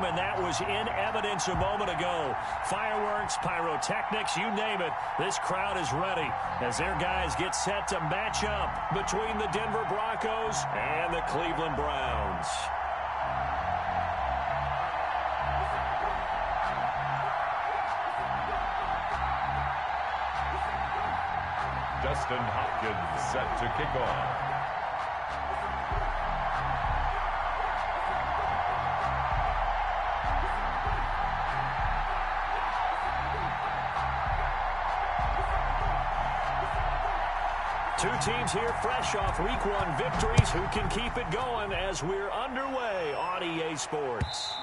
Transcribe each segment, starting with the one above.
game, and that was in evidence a moment ago. Fireworks, pyrotechnics, you name it. This crowd is ready as their guys get set to match up between the Denver Broncos and the Cleveland Browns. Justin Hopkins set to kick off. Two teams here fresh off Week 1 victories. Who can keep it going as we're underway on EA Sports?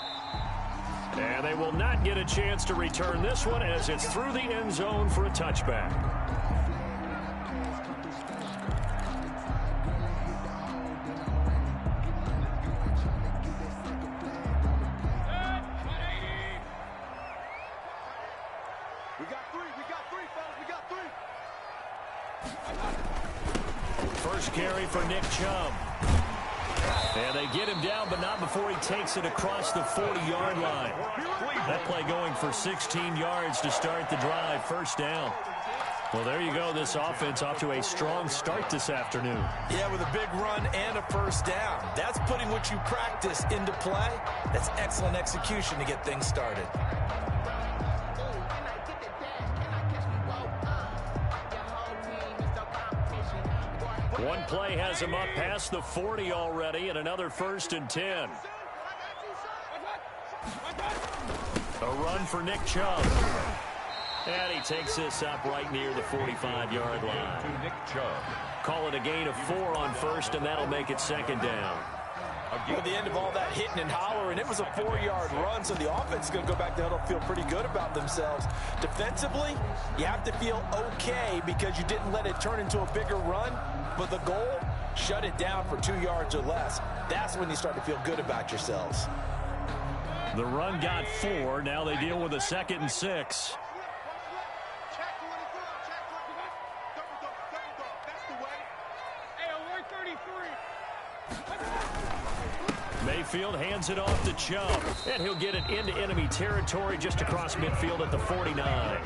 And they will not get a chance to return this one as it's through the end zone for a touchback. First carry for Nick Chubb. And they get him down, but not before he takes it across the 40-yard line. That play going for 16 yards to start the drive. First down. Well, there you go. This offense off to a strong start this afternoon. Yeah, with a big run and a first down. That's putting what you practice into play. That's excellent execution to get things started. One play has him up past the 40 already, and another 1st and 10. A run for Nick Chubb. And he takes this up right near the 45-yard line. To Nick Chubb. Call it a gain of 4 on first, and that'll make it second down. At the end of all that hitting and hollering, it was a 4-yard run, so the offense is going to go back there and feel pretty good about themselves. Defensively, you have to feel okay because you didn't let it turn into a bigger run, but the goal, shut it down for 2 yards or less. That's when you start to feel good about yourselves. The run got 4. Now they deal with a 2nd and 6. Mayfield hands it off to Chubb, and he'll get it into enemy territory just across midfield at the 49.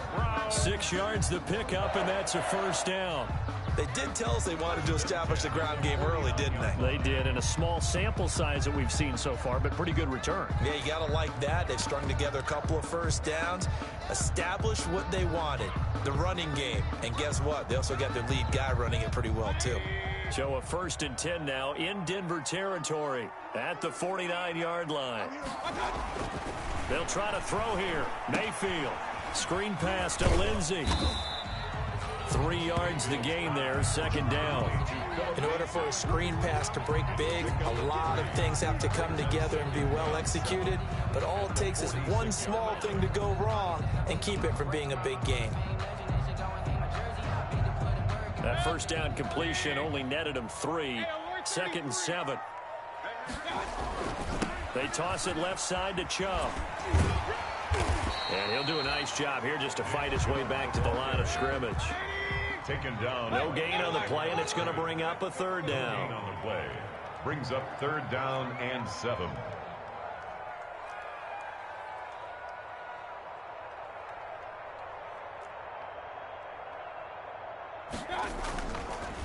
6 yards the pickup, and that's a first down. They did tell us they wanted to establish the ground game early, didn't they? They did, in a small sample size that we've seen so far, but pretty good return. Yeah, you got to like that. They've strung together a couple of first downs, established what they wanted, the running game. And guess what? They also got their lead guy running it pretty well, too. So a 1st and 10 now in Denver territory at the 49-yard line. They'll try to throw here. Mayfield. Screen pass to Lindsey. 3 yards the gain there, 2nd down. In order for a screen pass to break big, a lot of things have to come together and be well executed. But all it takes is one small thing to go wrong and keep it from being a big gain. That first down completion only netted him 3. 2nd and 7. They toss it left side to Chubb. And he'll do a nice job here just to fight his way back to the line of scrimmage. Taken down. No gain on the play, and it's going to bring up a 3rd down. Gain on the play. Brings up 3rd down and 7.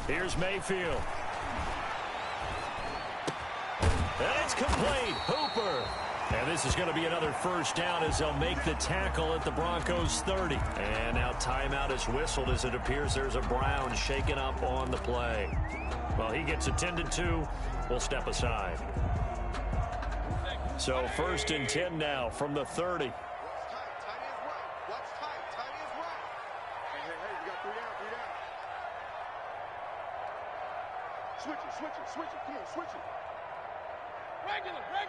Here's Mayfield. And it's complete. Hooper. And this is going to be another first down as they'll make the tackle at the Broncos 30. And now timeout is whistled as it appears there's a Brown shaken up on the play. Well, he gets attended to. We'll step aside. So 1st and 10 now from the 30. Switch it, come on, switch it. Regular. Hurry.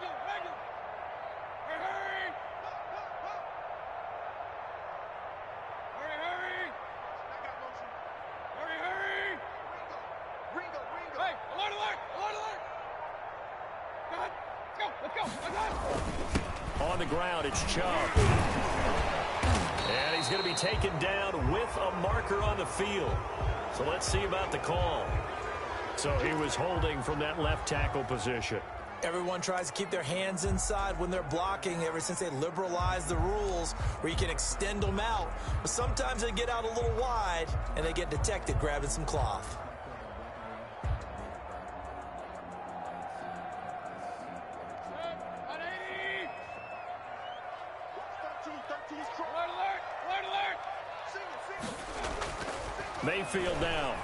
I got motion. Hurry. Ringo. Hey, alert. Go ahead, let's go. On the ground, it's Chubb. And he's going to be taken down with a marker on the field. So let's see about the call. So he was holding from that left tackle position. Everyone tries to keep their hands inside when they're blocking ever since they liberalized the rules where you can extend them out. But sometimes they get out a little wide and they get detected grabbing some cloth. Mayfield down.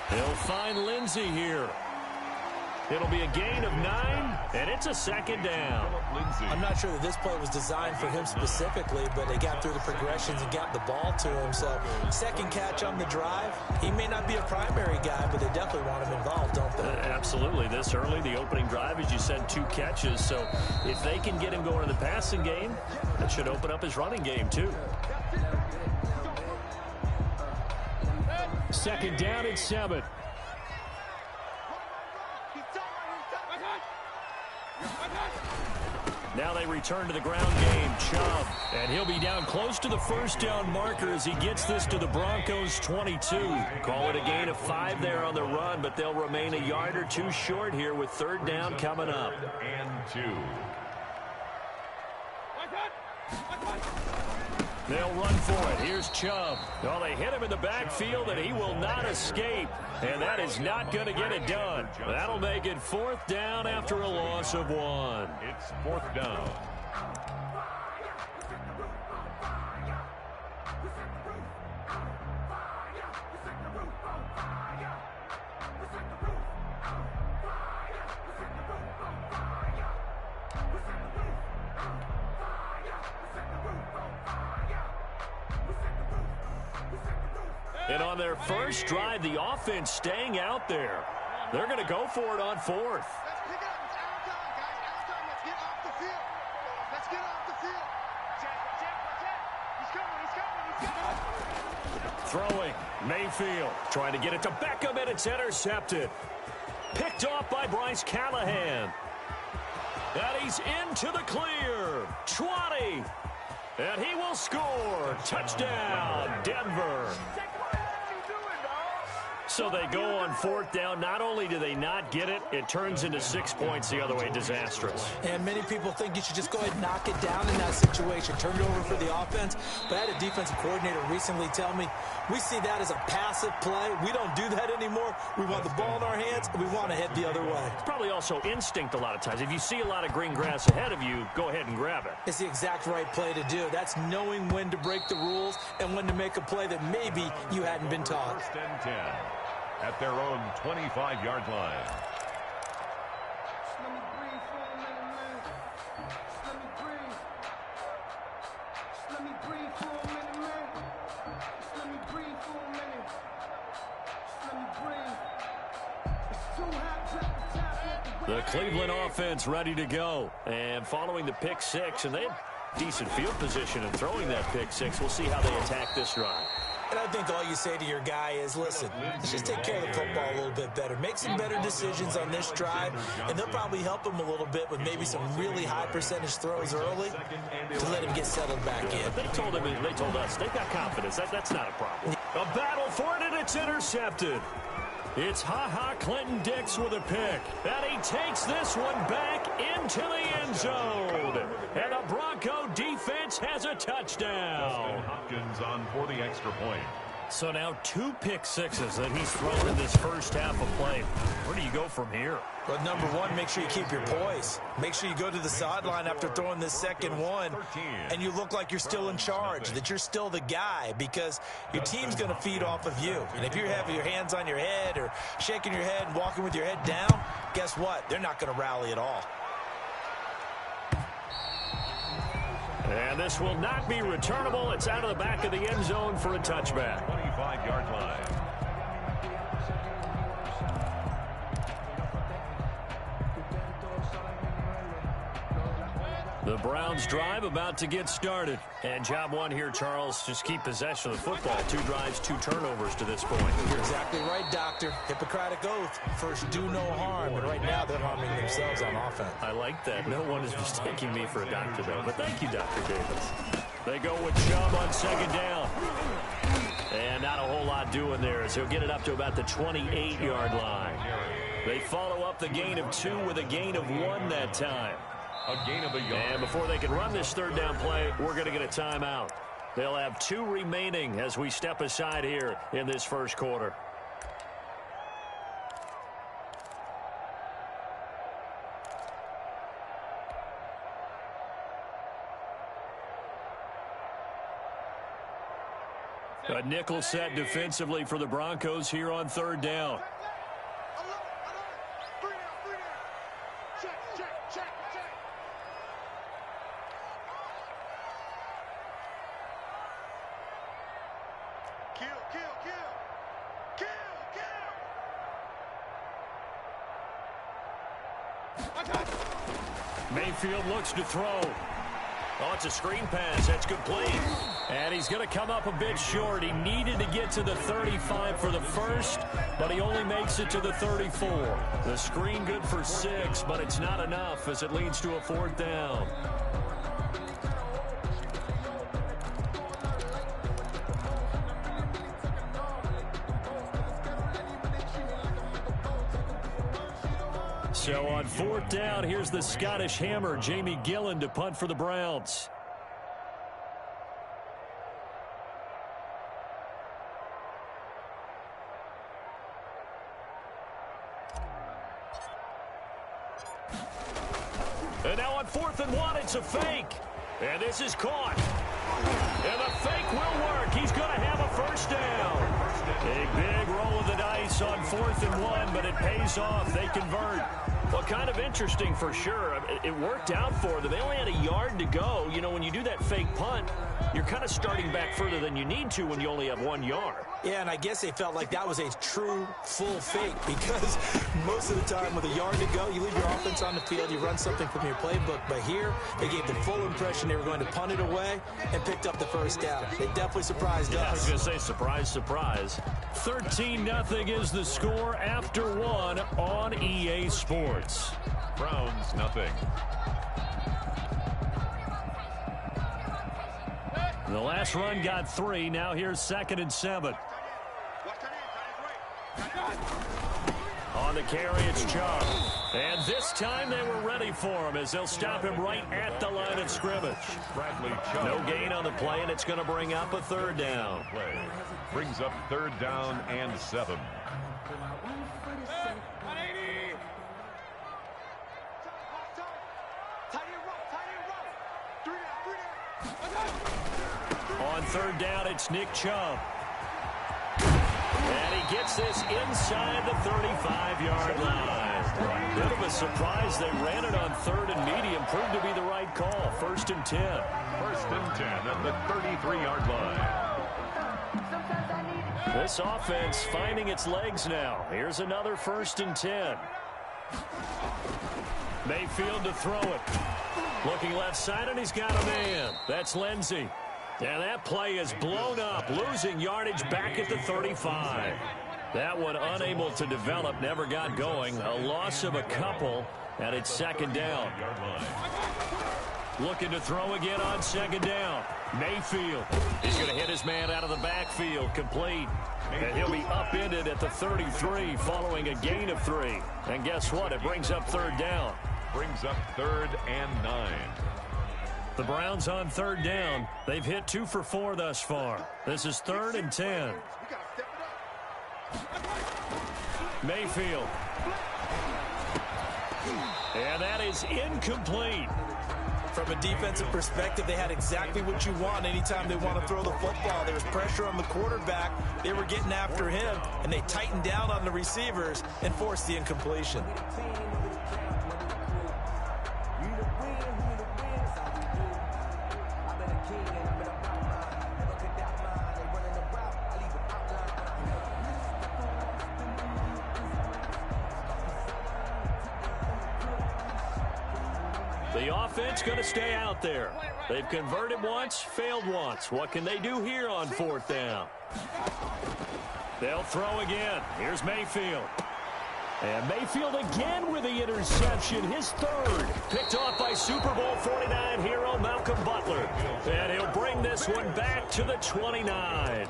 He'll find Lindsey here. It'll be a gain of 9, and it's a second down. I'm not sure that this play was designed for him specifically, but they got through the progressions and got the ball to him. So second catch on the drive. He may not be a primary guy, but they definitely want him involved, don't they? Absolutely. This early, the opening drive, as you said, 2 catches. So if they can get him going in the passing game, that should open up his running game too. Second down and 7. Now they return to the ground game. Chubb. And he'll be down close to the first down marker as he gets this to the Broncos 22. Call it a gain of 5 there on the run, but they'll remain a yard or 2 short here with third down coming up. And 2. They'll run for it. Here's Chubb. Oh, they hit him in the backfield, and he will not escape. And that is not going to get it done. That'll make it fourth down after a loss of 1. It's fourth down. And on their first drive, the offense staying out there. They're going to go for it on 4th. Let's pick it up. It's our time, guys. Our time. Let's get off the field. Let's get off the field. He's coming. Throwing. Mayfield trying to get it to Beckham, and it's intercepted. Picked off by Bryce Callahan. And he's into the clear. 20. And he will score. Touchdown, Denver. So they go on 4th down. Not only do they not get it, it turns into 6 points the other way. Disastrous. And many people think you should just go ahead and knock it down in that situation. Turn it over for the offense. But I had a defensive coordinator recently tell me, we see that as a passive play. We don't do that anymore. We want the ball in our hands, and we want to head the other way. It's probably also instinct a lot of times. If you see a lot of green grass ahead of you, go ahead and grab it. It's the exact right play to do. That's knowing when to break the rules and when to make a play that maybe you hadn't been taught. First and 10 at their own 25-yard line. The Cleveland offense ready to go. And following the pick 6, and they have decent field position in throwing that pick 6. We'll see how they attack this drive. And I think all you say to your guy is, listen, let's just take care of the football a little bit better. Make some better decisions on this drive, and they'll probably help him a little bit with maybe some really high percentage throws early to let him get settled back in. They told him, they told us, they've got confidence. That's not a problem. A battle for it, and it's intercepted. It's Ha-Ha Clinton-Dix with a pick. And he takes this one back into the end zone. And the Bronco defense has a touchdown. Hopkins on for the extra point. So now 2 pick 6s that he's thrown in this first half of play. Where do you go from here? But number one, make sure you keep your poise. Make sure you go to the sideline after throwing this second one, and you look like you're still in charge, that you're still the guy, because your team's going to feed off of you. And if you're having your hands on your head or shaking your head and walking with your head down, guess what? They're not going to rally at all. And this will not be returnable. It's out of the back of the end zone for a touchback. 25-yard line. The Browns drive about to get started. And job one here, Charles, just keep possession of the football. 2 drives, 2 turnovers to this point. You're exactly right, Doctor. Hippocratic oath. First, do no harm. And right now, they're harming themselves on offense. I like that. No one is mistaking me for a doctor, though. But thank you, Dr. Davis. They go with Chubb on second down. And And not a whole lot doing there as he'll get it up to about the 28-yard line. They follow up the gain of 2 with a gain of 1 that time. A gain of a yard. And before they can run this third down play, we're going to get a timeout. They'll have 2 remaining as we step aside here in this first quarter. A nickel set defensively for the Broncos here on third down. Mayfield looks to throw. Oh, it's a screen pass. That's complete. And he's going to come up a bit short. He needed to get to the 35 for the first, but he only makes it to the 34. The screen good for 6, but it's not enough as it leads to a 4th down. So on 4th down, here's the Scottish Hammer, Jamie Gillen, to punt for the Browns. And now on 4th and 1, it's a fake. And this is caught. And the fake will work. He's going to have a first down. A big roll of the dice on 4th and 1, but it pays off. They convert. Well, kind of interesting for sure. It worked out for them. They only had a yard to go. You know, when you do that fake punt, you're kind of starting back further than you need to when you only have 1 yard. Yeah, and I guess they felt like that was a true full fake because most of the time with a yard to go, you leave your offense on the field, you run something from your playbook. But here, they gave the full impression they were going to punt it away and picked up the first down. They definitely surprised us. I was going to say surprise, surprise. 13-0 is the score after 1 on EA Sports. Browns, nothing. The last run got 3. Now here's 2nd and 7. On the carry, it's Chubb. And this time they were ready for him as they'll stop him right at the line of scrimmage. No gain on the play, and it's going to bring up a 3rd down. Play brings up 3rd down and 7. On 3rd down, it's Nick Chubb. And he gets this inside the 35-yard line. Bit of a surprise. They ran it on 3rd and medium. Proved to be the right call. 1st and 10. 1st and 10 at the 33-yard line. This offense finding its legs now. Here's another 1st and 10. Mayfield to throw it. Looking left side, and he's got a man. That's Lindsey. And that play is blown up, losing yardage back at the 35. That one unable to develop, never got going. A loss of a couple, and it's 2nd down. Looking to throw again on 2nd down. Mayfield. He's going to hit his man out of the backfield, complete. And he'll be upended at the 33 following a gain of 3. And guess what? It brings up 3rd down. Brings up 3rd and 9. The Browns on 3rd down. They've hit 2 for 4 thus far. This is 3rd and 10. Mayfield. And that is incomplete. From a defensive perspective, they had exactly what you want anytime they want to throw the football. There was pressure on the quarterback. They were getting after him, and they tightened down on the receivers and forced the incompletion. The offense going to stay out there. They've converted once, failed once. What can they do here on 4th down? They'll throw again. Here's Mayfield. And Mayfield again with the interception, his 3rd. Picked off by Super Bowl 49 hero Malcolm Butler. And he'll bring this one back to the 29.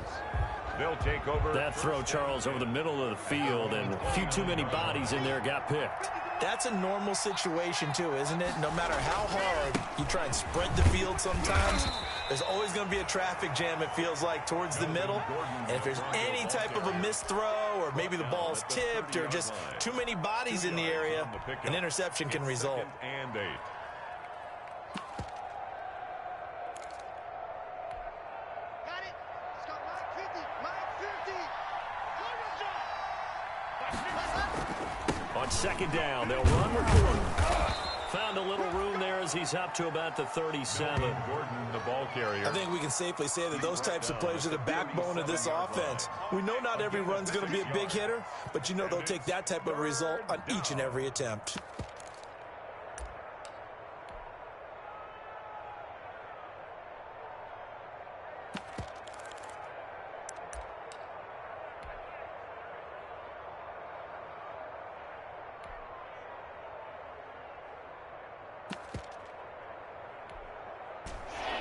They'll take over. That throw, Charles, over the middle of the field, and a few too many bodies in there got picked. That's a normal situation, too, isn't it? No matter how hard you try and spread the field sometimes, there's always going to be a traffic jam, it feels like, towards the middle. And if there's any type of a missed throw, or maybe the ball's tipped, or just too many bodies in the area, an interception can result. And 8. Got it. Let's go. 950. On second down, they'll run with Gordon. Found a little room there as he's up to about the 37. Gordon, the ball carrier. I think we can safely say that those types of plays are the backbone of this offense. We know not every run's going to be a big hitter, but you know they'll take that type of result on each and every attempt.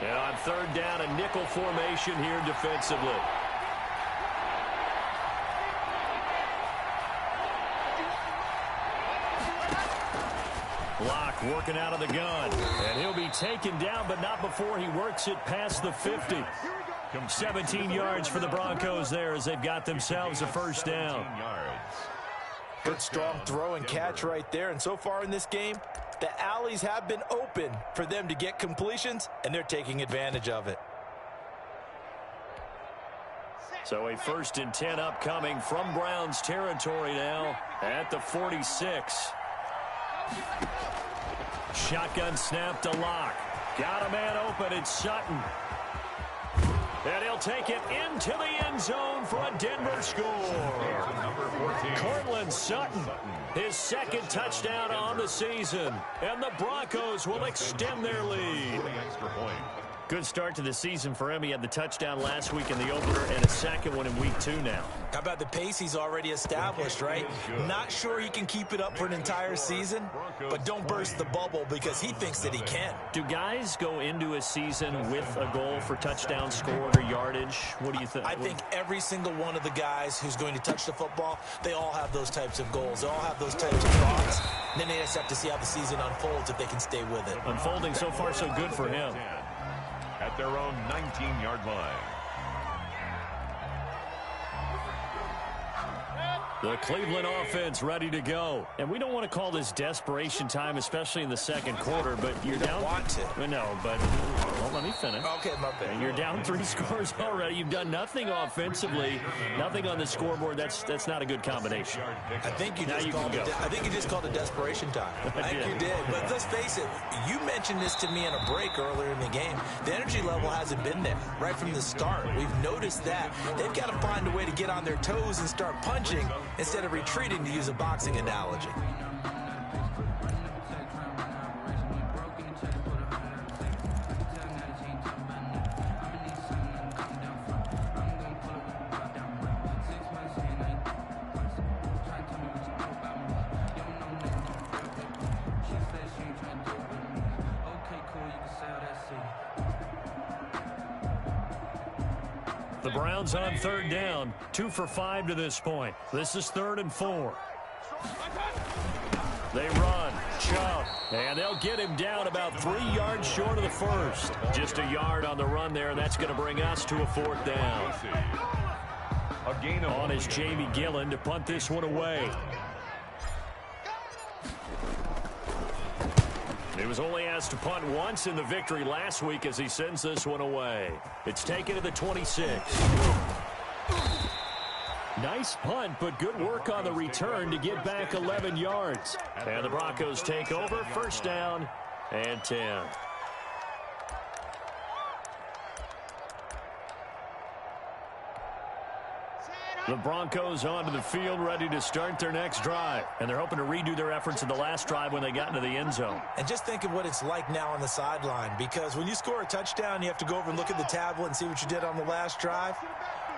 And on third down, a nickel formation here defensively. Block working out of the gun. And he'll be taken down, but not before he works it past the 50. 17 yards for the Broncos there as they've got themselves a first down. Good strong throw and catch right there. And so far in this game, the alleys have been open for them to get completions, and they're taking advantage of it. So a 1st and 10 upcoming from Browns territory now at the 46. Shotgun snap to Lock. Got a man open. It's Sutton. And he'll take it into the end zone for a Denver score. Cortland Sutton, his second touchdown on the season. And the Broncos will extend their lead. Good start to the season for him. He had the touchdown last week in the opener and a second one in week 2 now. How about the pace he's already established, right? Not sure he can keep it up for an entire season, but don't burst the bubble because he thinks that he can. Do guys go into a season with a goal for touchdown scored or yardage? What do you think? I think every single one of the guys who's going to touch the football, they all have those types of goals. They all have those types of thoughts. And then they just have to see how the season unfolds if they can stay with it. Unfolding so far so good for him. At their own 19-yard line. The Cleveland offense ready to go. And we don't want to call this desperation time, especially in the second quarter, but you're down. Want to. No, but well, let me finish. Okay, my bad. You're down 3 scores already. You've done nothing offensively, nothing on the scoreboard. That's not a good combination. I think you just called it desperation time. I think you did. But let's face it, you mentioned this to me in a break earlier in the game. The energy level hasn't been there right from the start. We've noticed that. They've got to find a way to get on their toes and start punching instead of retreating, to use a boxing analogy. The Browns on third down, 2 for 5 to this point. This is 3rd and 4. They run, Chubb, and they'll get him down about 3 yards short of the first. Just a yard on the run there, and that's going to bring us to a 4th down. On is Jamie Gillen to punt this one away. He was only asked to punt once in the victory last week as he sends this one away. It's taken to the 26. Nice punt, but good work on the return to get back 11 yards. And the Broncos take over, 1st down and 10. The Broncos onto the field, ready to start their next drive. And they're hoping to redo their efforts in the last drive when they got into the end zone. And just think of what it's like now on the sideline, because when you score a touchdown, you have to go over and look at the tablet and see what you did on the last drive.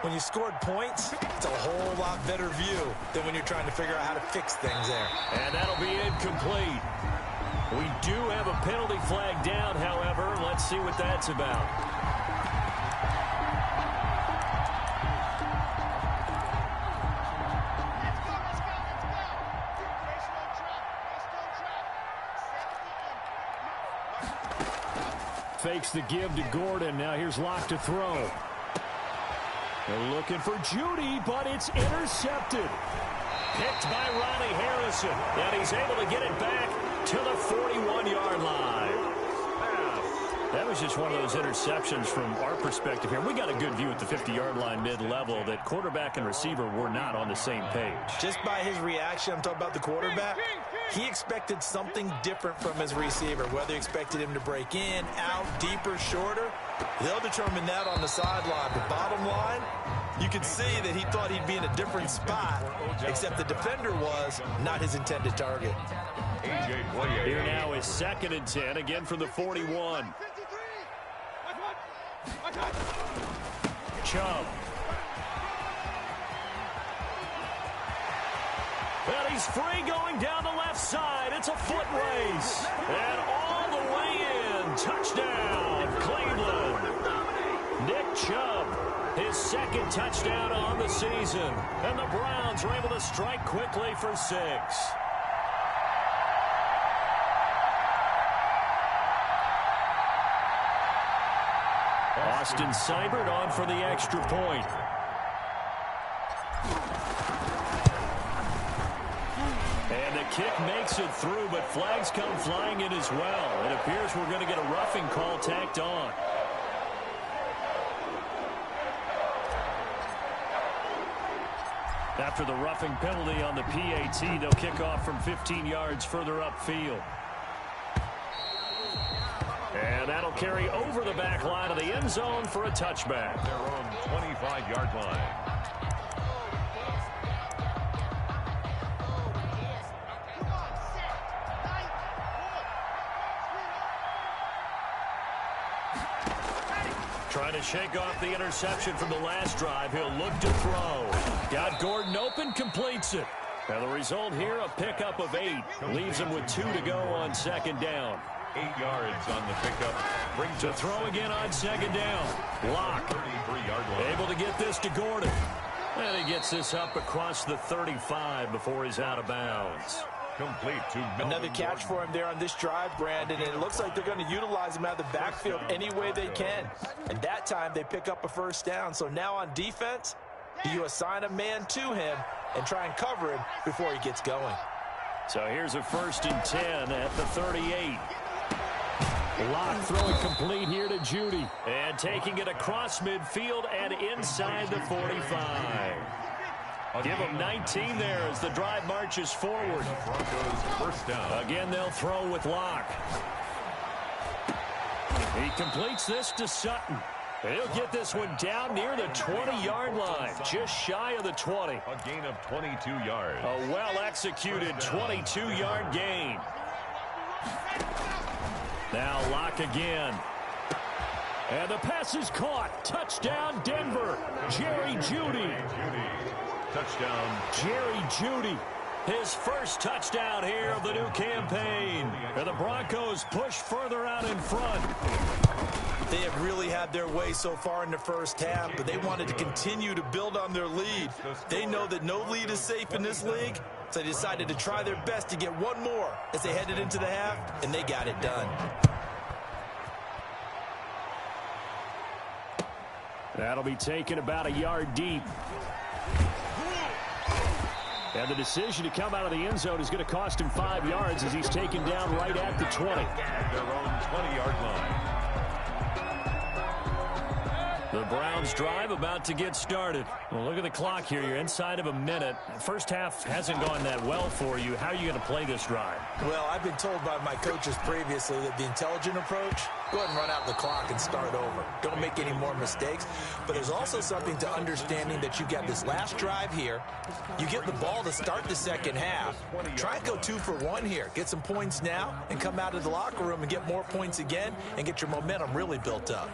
When you scored points, it's a whole lot better view than when you're trying to figure out how to fix things there. And that'll be incomplete. We do have a penalty flag down, however. Let's see what that's about. Fakes the give to Gordon. Now here's Locke to throw. They're looking for Judy, but it's intercepted. Picked by Ronnie Harrison. And he's able to get it back to the 41-yard line. That was just one of those interceptions from our perspective here. We got a good view at the 50-yard line mid-level that quarterback and receiver were not on the same page. Just by his reaction, I'm talking about the quarterback, he expected something different from his receiver. Whether he expected him to break in, out, deeper, shorter, they'll determine that on the sideline. But bottom line, you could see that he thought he'd be in a different spot, except the defender was not his intended target. Here now is 2nd and 10, again from the 41. Chubb. Well, he's free going down the left side. It's a foot race. And all the way in. Touchdown, Cleveland. Nick Chubb, his 2nd touchdown on the season. And the Browns are able to strike quickly for 6. Austin Seibert on for the extra point. And the kick makes it through, but flags come flying in as well. It appears we're going to get a roughing call tacked on. After the roughing penalty on the PAT, they'll kick off from 15 yards further upfield. And that'll carry over the back line of the end zone for a touchback. Their own 25-yard line. Trying to shake off the interception from the last drive. He'll look to throw. Got Gordon open, completes it. And the result here, a pickup of 8. Leaves him with 2 to go on 2nd down. 8 yards on the pickup. Brings to throw again on 2nd down. Locke. 33-yard line. Able to get this to Gordon. And he gets this up across the 35 before he's out of bounds. Complete to Melvin Another catch for him there on this drive, Brandon, and it looks like they're going to utilize him out of the backfield any way they can. And that time they pick up a 1st down. So now on defense, you assign a man to him and try and cover him before he gets going. So here's a 1st and 10 at the 38. Locke throwing complete here to Judy. And taking it across midfield and inside the 45. Give them 19 there as the drive marches forward. Broncos 1st down. Again, they'll throw with Locke. He completes this to Sutton. He'll get this one down near the 20-yard line, just shy of the 20. A gain of 22 yards. A well-executed 22-yard gain. Now Locke again. And the pass is caught. Touchdown, Denver. Jerry Jeudy. Touchdown. Jerry Jeudy. His 1st touchdown here of the new campaign. And the Broncos push further out in front. They have really had their way so far in the 1st half, but they wanted to continue to build on their lead. They know that no lead is safe in this league, so they decided to try their best to get one more as they headed into the half, and they got it done. That'll be taken about a yard deep. And the decision to come out of the end zone is going to cost him 5 yards as he's taken down right at the 20. Their own 20-yard line. The Browns drive about to get started. Well, look at the clock here. You're inside of a minute. First half hasn't gone that well for you. How are you going to play this drive? Well, I've been told by my coaches previously that the intelligent approach, go ahead and run out the clock and start over. Don't make any more mistakes. But there's also something to understanding that you got this last drive here. You get the ball to start the 2nd half. Try and go 2 for 1 here. Get some points now and come out of the locker room and get more points again and get your momentum really built up.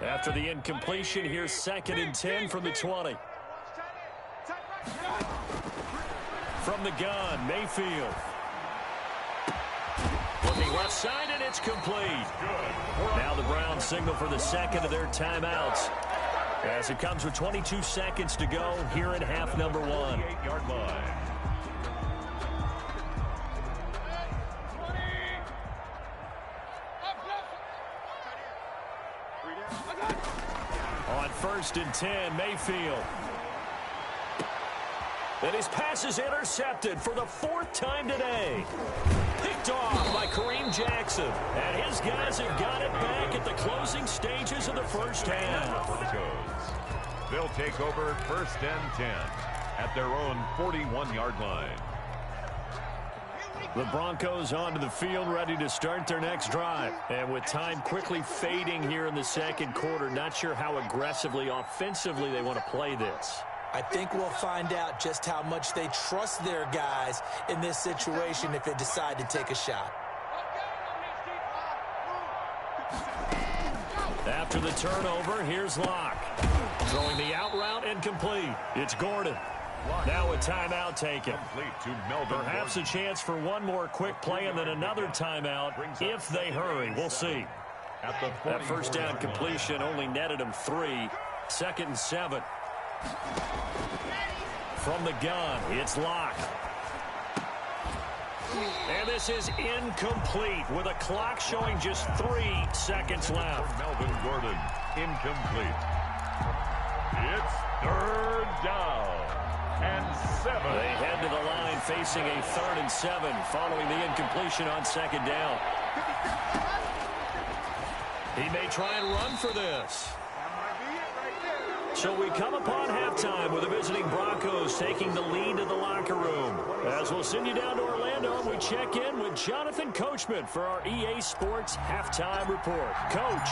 After the incompletion, here's 2nd and 10 from the 20. From the gun, Mayfield. Looking left side, and it's complete. Now the Browns signal for the 2nd of their timeouts, as it comes with 22 seconds to go here in half number 1. 28-yard line. first and 10, Mayfield. And his pass is intercepted for the fourth time today. Picked off by Kareem Jackson. And his guys have got it back at the closing stages of the first half. They'll take over first and 10 at their own 41-yard line. The Broncos onto the field, ready to start their next drive. And with time quickly fading here in the second quarter, not sure how aggressively, offensively they want to play this. I think we'll find out just how much they trust their guys in this situation if they decide to take a shot. After the turnover, here's Locke. Throwing the out route and complete. It's Gordon. Now a timeout taken. Perhaps a chance for one more quick play and then another timeout if they hurry. We'll see. That first down completion only netted them 3. 2nd and 7. From the gun, it's Locke. And this is incomplete with a clock showing just 3 seconds left. Melvin Gordon, incomplete. It's 3rd down and 7. They head to the line facing a 3rd and 7 following the incompletion on 2nd down. He may try and run for this. So we come upon halftime with the visiting Broncos taking the lead to the locker room. As we'll send you down to Orlando, we check in with Jonathan Coachman for our EA Sports Halftime Report. Coach,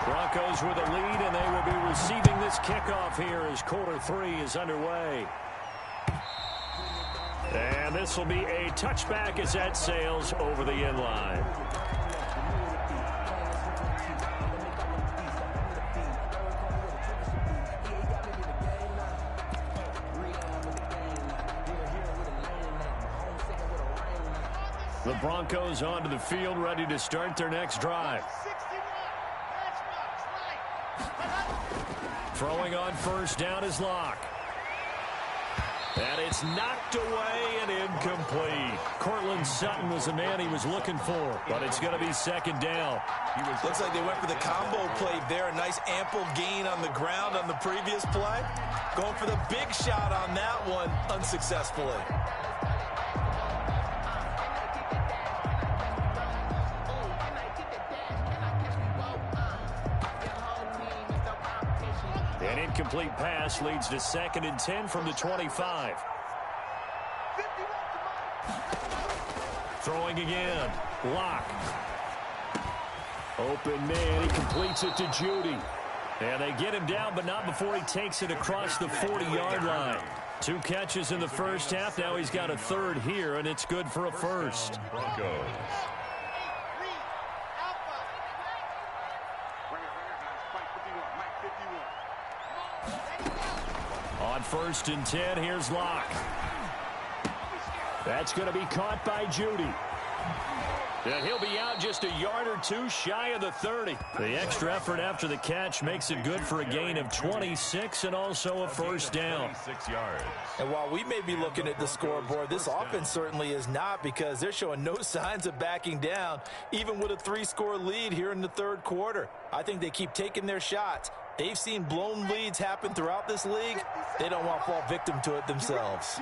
Broncos with a lead, and they will be receiving this kickoff here as quarter 3 is underway. And this will be a touchback as that sails over the end line. The Broncos onto the field, ready to start their next drive. Throwing on first down is Locke. And it's knocked away and incomplete. Cortland Sutton was the man he was looking for, but it's going to be 2nd down. Looks like they went for the combo play there. A nice ample gain on the ground on the previous play. Going for the big shot on that one unsuccessfully. An incomplete pass leads to 2nd and 10 from the 25. Throwing again. Locke. Open man. He completes it to Judy. And they get him down, but not before he takes it across the 40-yard line. 2 catches in the first half. Now he's got a 3rd here, and it's good for a 1st. Broncos. On 1st and 10, here's Locke. That's going to be caught by Judy. And he'll be out just a yard or 2 shy of the 30. The extra effort after the catch makes it good for a gain of 26 and also a 1st down. 6 yards. And while we may be looking at the scoreboard, this offense certainly is not, because they're showing no signs of backing down, even with a 3-score lead here in the 3rd quarter. I think they keep taking their shots. They've seen blown leads happen throughout this league. They don't want to fall victim to it themselves.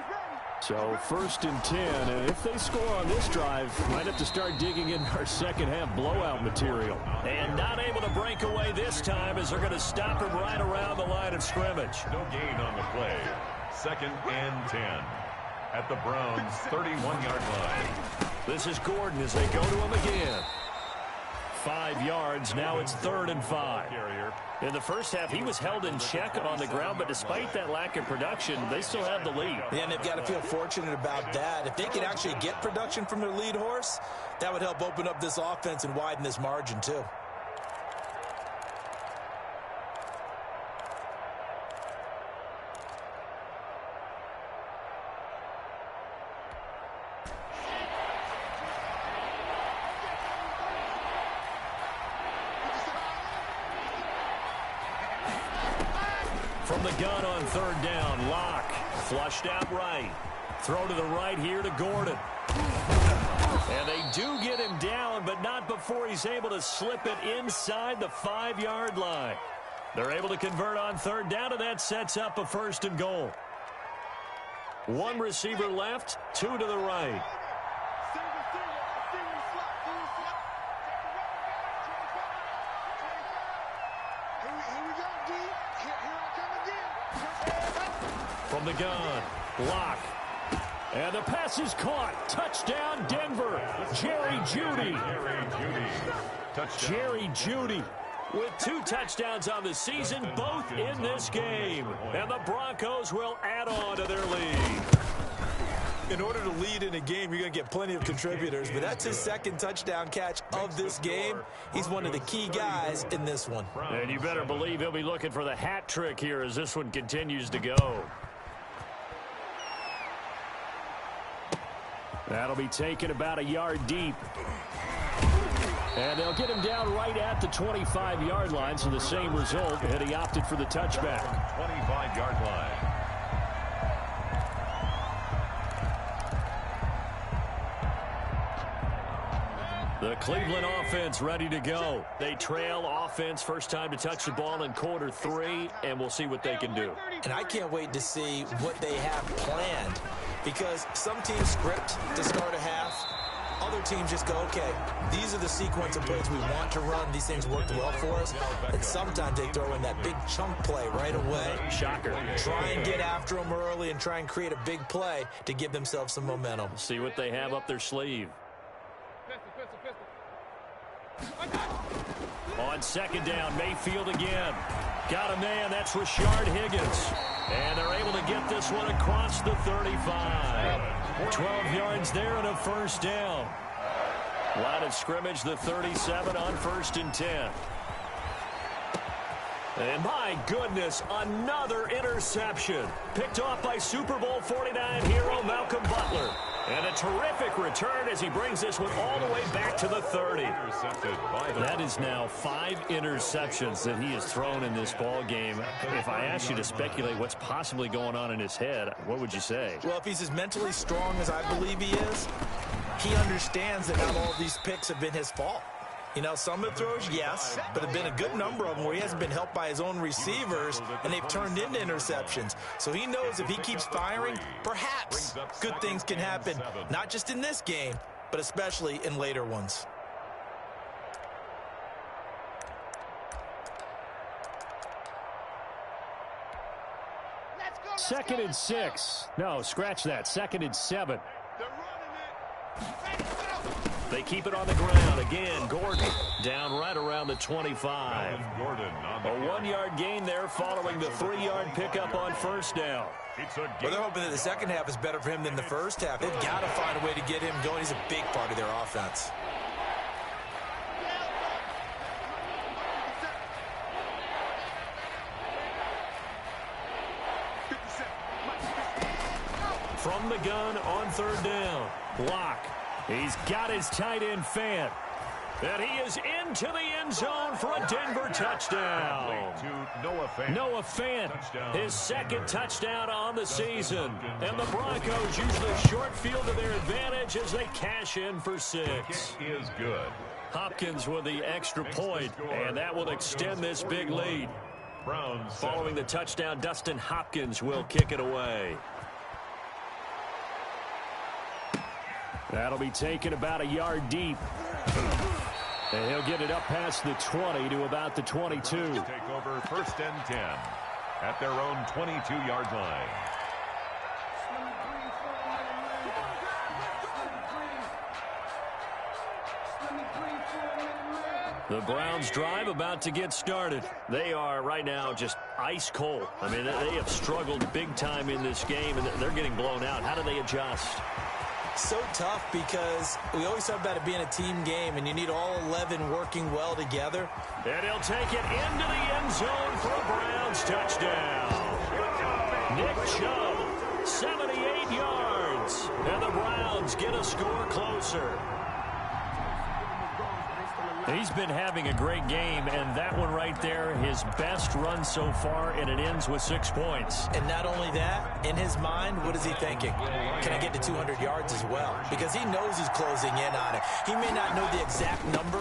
So 1st and 10, and if they score on this drive, might have to start digging in our second half blowout material. And not able to break away this time as they're going to stop him right around the line of scrimmage. No gain on the play. 2nd and 10 at the Browns' 31-yard line. This is Gordon as they go to him again. 5 yards. Now it's 3rd and 5. In the first half, he was held in check on the ground, but despite that lack of production, they still have the lead. Yeah, and they've got to feel fortunate about that. If they can actually get production from their lead horse, that would help open up this offense and widen this margin too. From the gun on 3rd down, Locke flushed out right. Throw to the right here to Gordon. And they do get him down, but not before he's able to slip it inside the 5-yard line. They're able to convert on third down, and that sets up a 1st and goal. One receiver left, 2 to the right. From the gun, block. And the pass is caught. Touchdown, Denver. Jerry Jeudy. Jerry Jeudy with 2 touchdowns on the season, both in this game. And the Broncos will add on to their lead. In order to lead in a game, you're going to get plenty of contributors, but that's his 2nd touchdown catch of this game. He's one of the key guys in this one. And you better believe he'll be looking for the hat trick here as this one continues to go. That'll be taken about a yard deep. And they'll get him down right at the 25-yard line, so the same result, and he opted for the touchback. 25-yard line. The Cleveland offense ready to go. They trail offense, first time to touch the ball in quarter 3, and we'll see what they can do. And I can't wait to see what they have planned, because some teams script to start a half. Other teams just go, okay, these are the sequence of plays we want to run. These things worked well for us. And sometimes they throw in that big chunk play right away. Shocker. Try and get after them early and try and create a big play to give themselves some momentum. See what they have up their sleeve. On 2nd down, Mayfield again. Got a man, that's Rashard Higgins. And they're able to get this one across the 35. 12 yards there and a 1st down. Line of scrimmage, the 37 on 1st and 10. And my goodness, another interception. Picked off by Super Bowl 49 hero Malcolm Butler. And a terrific return as he brings this one all the way back to the 30. That is now 5 interceptions that he has thrown in this ball game. If I asked you to speculate what's possibly going on in his head, what would you say? Well, if he's as mentally strong as I believe he is, he understands that not all of these picks have been his fault. You know, some of the throws, yes, but there have been a good number of them where he hasn't been helped by his own receivers, and they've turned into interceptions. So he knows if he keeps firing, perhaps good things can happen, not just in this game, but especially in later ones. Second and 6. No, scratch that. 2nd and 7. They keep it on the ground. Again, Gordon down right around the 25. A 1-yard gain there following the 3-yard pickup on 1st down. Well, they're hoping that the second half is better for him than the first half. They've got to find a way to get him going. He's a big part of their offense. From the gun on 3rd down. Block. He's got his tight end fan. And he is into the end zone for a Denver touchdown. Noah Fant, his 2nd touchdown on the season. And the Broncos use the short field to their advantage as they cash in for 6. Is good. Hopkins with the extra point, and that will extend this big lead. Browns Following the touchdown, Dustin Hopkins will kick it away. That'll be taken about a yard deep. And he'll get it up past the 20 to about the 22. Take over 1st and 10 at their own 22-yard line. The Browns drive about to get started. They are right now just ice cold. I mean, they have struggled big time in this game, and they're getting blown out. How do they adjust? So tough because we always talk about it being a team game, and you need all 11 working well together. And he'll take it into the end zone for a Browns touchdown. Nick Chubb, 78 yards. And the Browns get a score closer. He's been having a great game, and that one right there, his best run so far, and it ends with 6 points. And not only that, in his mind, what is he thinking? Can I get to 200 yards as well? Because he knows he's closing in on it. He may not know the exact number,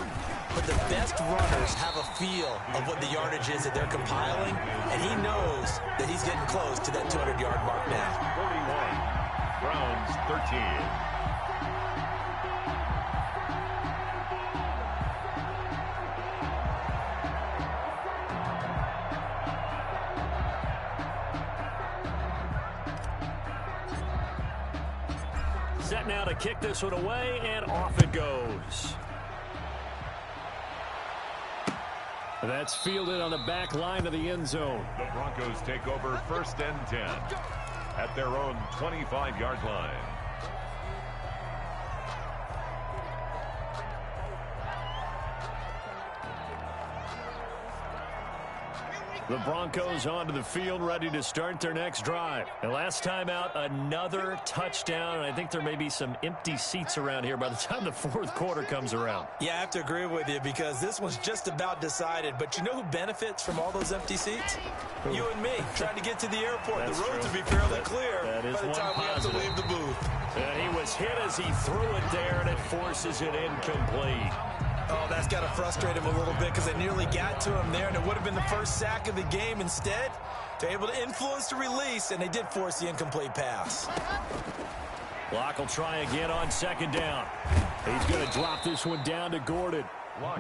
but the best runners have a feel of what the yardage is that they're compiling, and he knows that he's getting close to that 200-yard mark now. 41, Browns 13. Set now to kick this one away, and off it goes. That's fielded on the back line of the end zone. The Broncos take over 1st and 10 at their own 25-yard line. The Broncos onto the field, ready to start their next drive. And last time out, another touchdown. And I think there may be some empty seats around here by the time the 4th quarter comes around. Yeah, I have to agree with you because this one's just about decided. But you know who benefits from all those empty seats? You and me, trying to get to the airport. That's the roads true. will be fairly clear that is by the time we have to leave the booth. And he was hit as he threw it there, and it forces it incomplete. Oh, that's got to frustrate him a little bit because they nearly got to him there, and it would have been the first sack of the game. Instead, they're able to influence the release, and they did force the incomplete pass. Locke will try again on 2nd down. He's going to drop this one down to Gordon.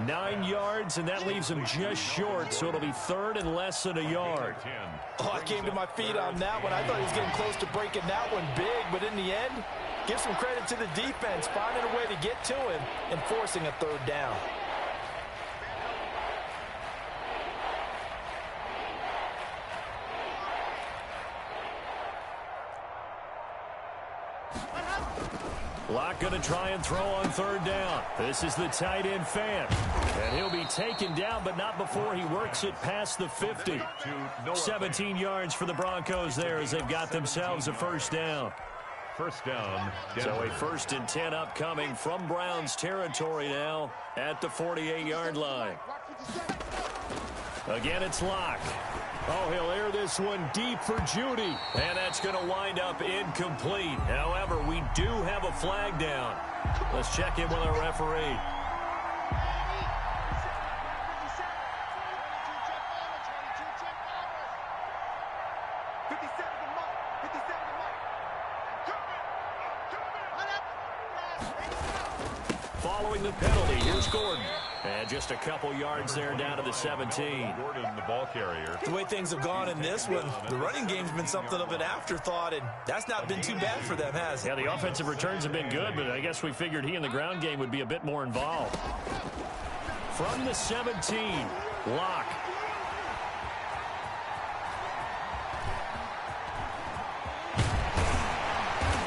9 yards, and that leaves him just short, so it'll be 3rd and less than a yard. Oh, I came to my feet on that one. I thought he was getting close to breaking that one big, but in the end, give some credit to the defense, finding a way to get to him and forcing a 3rd down. Locke going to try and throw on 3rd down. This is the tight end fan. And he'll be taken down, but not before he works it past the 50. 17 yards for the Broncos there as they've got themselves a 1st down. 1st down, Denver. So a 1st and 10 upcoming from Browns territory now at the 48-yard line. Again, it's Locke. Oh, he'll air this one deep for Judy. And that's going to wind up incomplete. However, we do have a flag down. Let's check in with our referee. Following the penalty, here's Gordon. And just a couple yards there down to the 17. Gordon, the ball carrier. The way things have gone in this one, the running game's been something of an afterthought, and that's not been too bad for them, has it? Yeah, the offensive returns have been good, but I guess we figured he in the ground game would be a bit more involved. From the 17, Locke.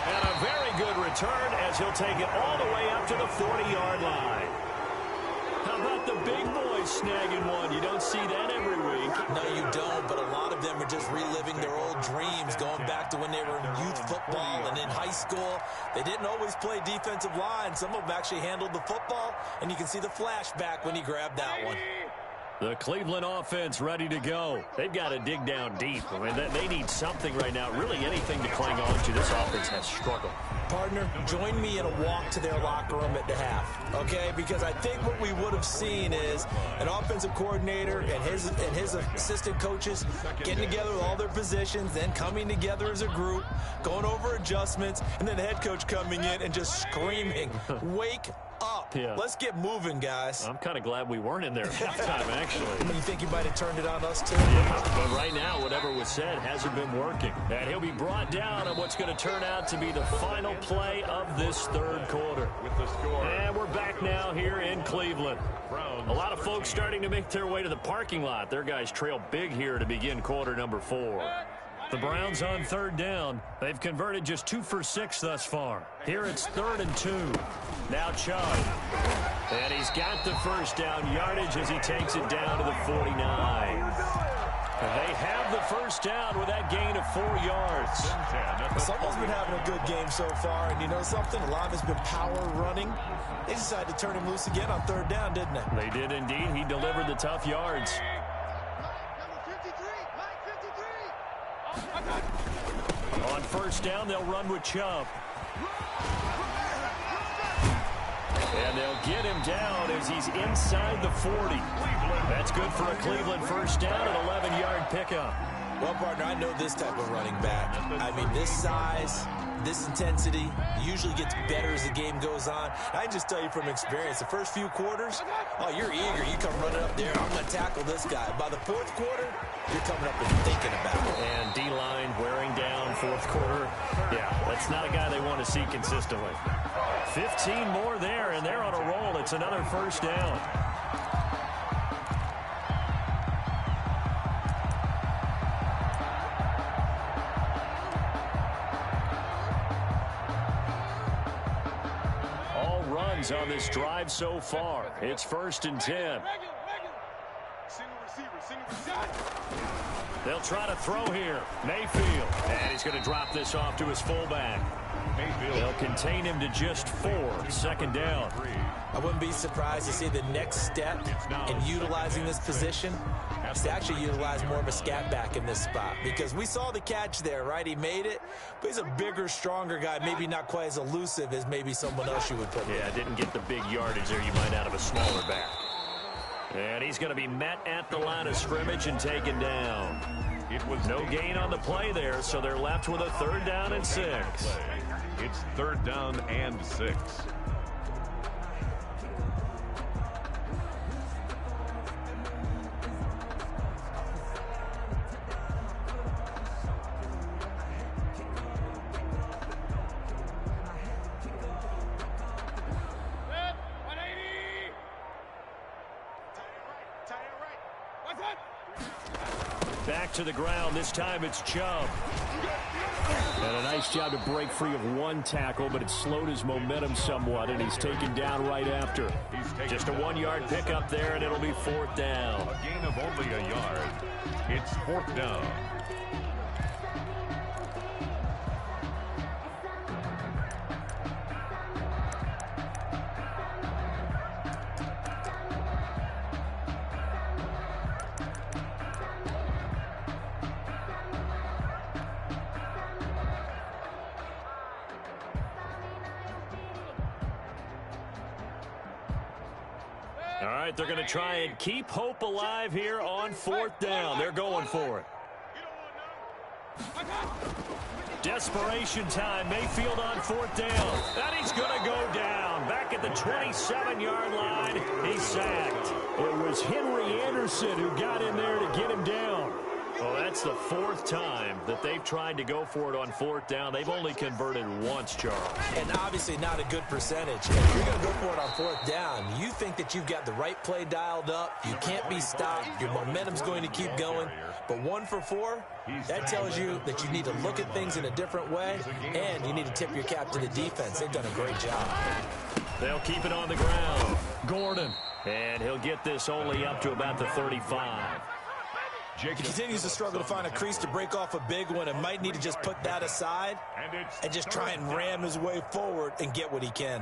And a very good return as he'll take it all the way up to the 40-yard line. How about the big boys snagging one? You don't see that every week. No, you don't, but a lot of them are just reliving their old dreams, going back to when they were in youth football and in high school. They didn't always play defensive line. Some of them actually handled the football, and you can see the flashback when he grabbed that one. The Cleveland offense ready to go. They've got to dig down deep. I mean, they need something right now, really anything to cling on to. This offense has struggled. Partner, join me in a walk to their locker room at the half, okay? Because I think what we would have seen is an offensive coordinator and his assistant coaches getting together with all their positions, then coming together as a group, going over adjustments, and then the head coach coming in and just screaming, wake up. Yeah. Let's get moving, guys. I'm kind of glad we weren't in there that time, actually. You think he might have turned it on us, too? Yeah, but right now, whatever was said hasn't been working. And he'll be brought down on what's going to turn out to be the final play of this 3rd quarter. With the score. And we're back now here in Cleveland. A lot of folks starting to make their way to the parking lot. Their guys trail big here to begin quarter number 4. The Browns on 3rd down. They've converted just 2 for 6 thus far. Here it's 3rd and 2. Now Chubb. And he's got the 1st down yardage as he takes it down to the 49. And they have the first down with that gain of 4 yards. Someone's been having a good game so far, and you know something? A lot of it's been power running. They decided to turn him loose again on third down, didn't they? They did indeed. He delivered the tough yards. On first down, they'll run with Chubb. And they'll get him down as he's inside the 40. That's good for a Cleveland first down, an 11-yard pickup. Well, partner, I know this type of running back. I mean, this size, this intensity usually gets better as the game goes on. I can just tell you from experience, the first few quarters, oh, you're eager. You come running up there, I'm going to tackle this guy. By the fourth quarter, you're coming up and thinking about it. And D-line wearing down fourth quarter. Yeah, that's not a guy they want to see consistently. 15 more there, and they're on a roll. It's another first down. All runs on this drive so far. It's 1st and 10. They'll try to throw here. Mayfield. And he's going to drop this off to his fullback. They'll contain him to just 4. 2nd down. I wouldn't be surprised to see the next step in utilizing this position is to actually utilize more of a scat back in this spot. Because we saw the catch there, right? He made it, but he's a bigger, stronger guy, maybe not quite as elusive as maybe someone else you would put in. Yeah, didn't get the big yardage there you might out of a smaller back. And he's going to be met at the line of scrimmage and taken down. It was no gain on the play there, so they're left with a 3rd down and 6. It's 3rd down and 6. Back to the ground. This time it's Chubb. And a nice job to break free of one tackle, but it slowed his momentum somewhat, and he's taken down right after. Just a 1-yard pickup there, and it'll be 4th down. A gain of only a yard. It's 4th down. All right, they're going to try and keep hope alive here on 4th down. They're going for it. Desperation time. Mayfield on 4th down. And he's going to go down. Back at the 27-yard line. He's sacked. It was Henry Anderson who got in there to get him down. Well, that's the 4th time that they've tried to go for it on 4th down. They've only converted once, Charles. And obviously not a good percentage. If you're going to go for it on 4th down, you think that you've got the right play dialed up. You can't be stopped. Your momentum's going to keep going. But 1 for 4, that tells you that you need to look at things in a different way, and you need to tip your cap to the defense. They've done a great job. They'll keep it on the ground. Gordon. And he'll get this only up to about the 35. He continues to struggle to find a crease to break off a big one and might need to just put that aside and just try and ram his way forward and get what he can.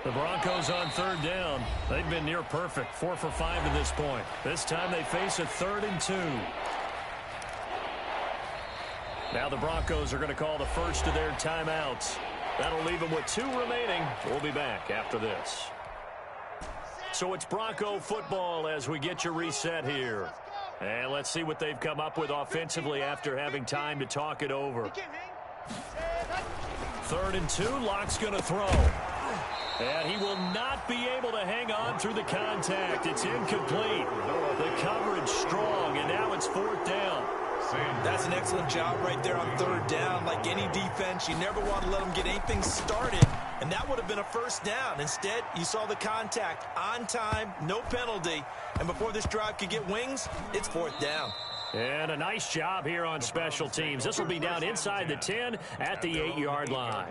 The Broncos on 3rd down. They've been near perfect. 4 for 5 to this point. This time they face a 3rd and 2. Now the Broncos are going to call the first of their timeouts. That'll leave them with 2 remaining. We'll be back after this. So it's Bronco football as we get you reset here. And let's see what they've come up with offensively after having time to talk it over. 3rd and 2. Lock's going to throw. And he will not be able to hang on through the contact. It's incomplete. The coverage strong, and now it's 4th down. That's an excellent job right there on 3rd down. Like any defense, you never want to let them get anything started, and that would have been a 1st down. Instead, you saw the contact on time, no penalty, and before this drive could get wings, it's 4th down. And a nice job here on special teams. This will be down inside the 10 at the 8-yard line.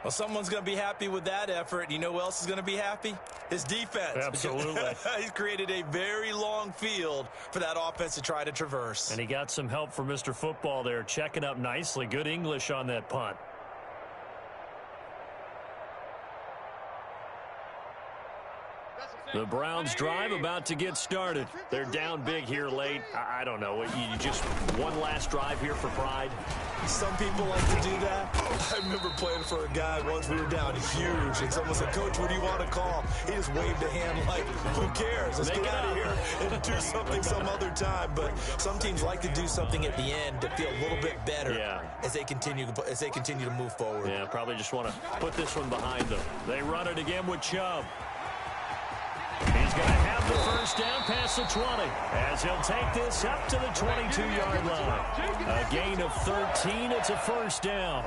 Well, someone's going to be happy with that effort. You know who else is going to be happy? His defense. Absolutely. He's created a very long field for that offense to try to traverse. And he got some help from Mr. Football there, checking up nicely. Good English on that punt. The Browns drive about to get started. They're down big here late. I don't know. You just one last drive here for pride? Some people like to do that. I remember playing for a guy once. We were down huge, and someone said, "Coach, what do you want to call?" He just waved a hand like, who cares? Let's get out of here and do something some other time. But some teams like to do something at the end to feel a little bit better as they continue to move forward. Yeah, probably just want to put this one behind them. They run it again with Chubb. He's going to have the first down past the 20 as he'll take this up to the 22-yard line. A gain of 13. It's a first down.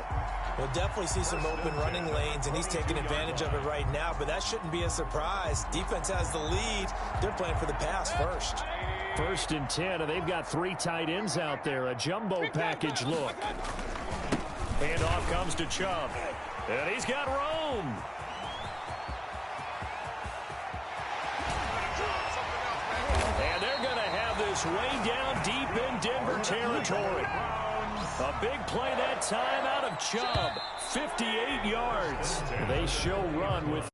We'll definitely see some open running lanes, and he's taking advantage of it right now, but that shouldn't be a surprise. Defense has the lead. They're playing for the pass first. First and 10, and they've got 3 tight ends out there. A jumbo package look. And off comes to Chubb. And he's got Rome. And they're going to have this way down deep in Denver territory. A big play that time out of Chubb. 58 yards. They show run with